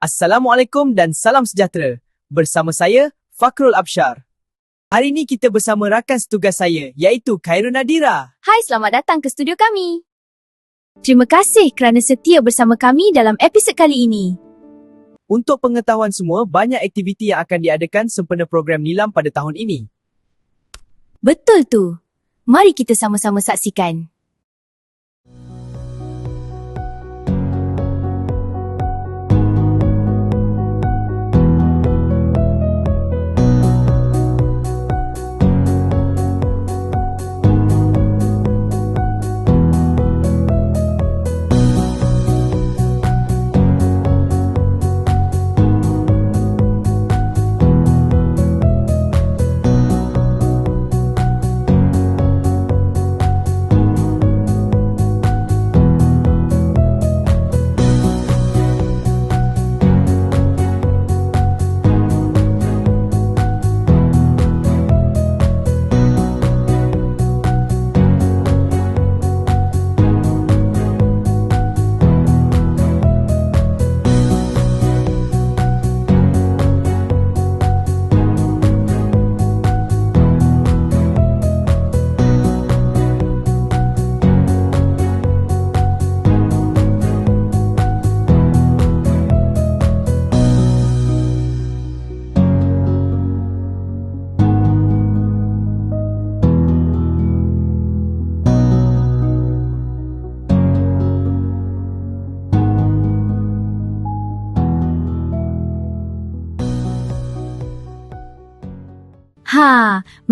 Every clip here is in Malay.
Assalamualaikum dan salam sejahtera. Bersama saya, Fakrul Absyar. Hari ini kita bersama rakan setugas saya, iaitu Khairul Nadira. Hai, selamat datang ke studio kami. Terima kasih kerana setia bersama kami dalam episod kali ini. Untuk pengetahuan semua, banyak aktiviti yang akan diadakan sempena program Nilam pada tahun ini. Betul tu. Mari kita sama-sama saksikan.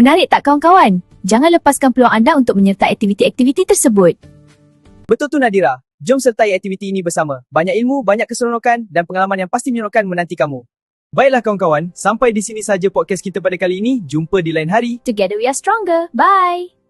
Menarik tak kawan-kawan? Jangan lepaskan peluang anda untuk menyertai aktiviti-aktiviti tersebut. Betul tu Nadira. Jom sertai aktiviti ini bersama. Banyak ilmu, banyak keseronokan dan pengalaman yang pasti menyeronokkan menanti kamu. Baiklah kawan-kawan, sampai di sini saja podcast kita pada kali ini. Jumpa di lain hari. Together we are stronger. Bye!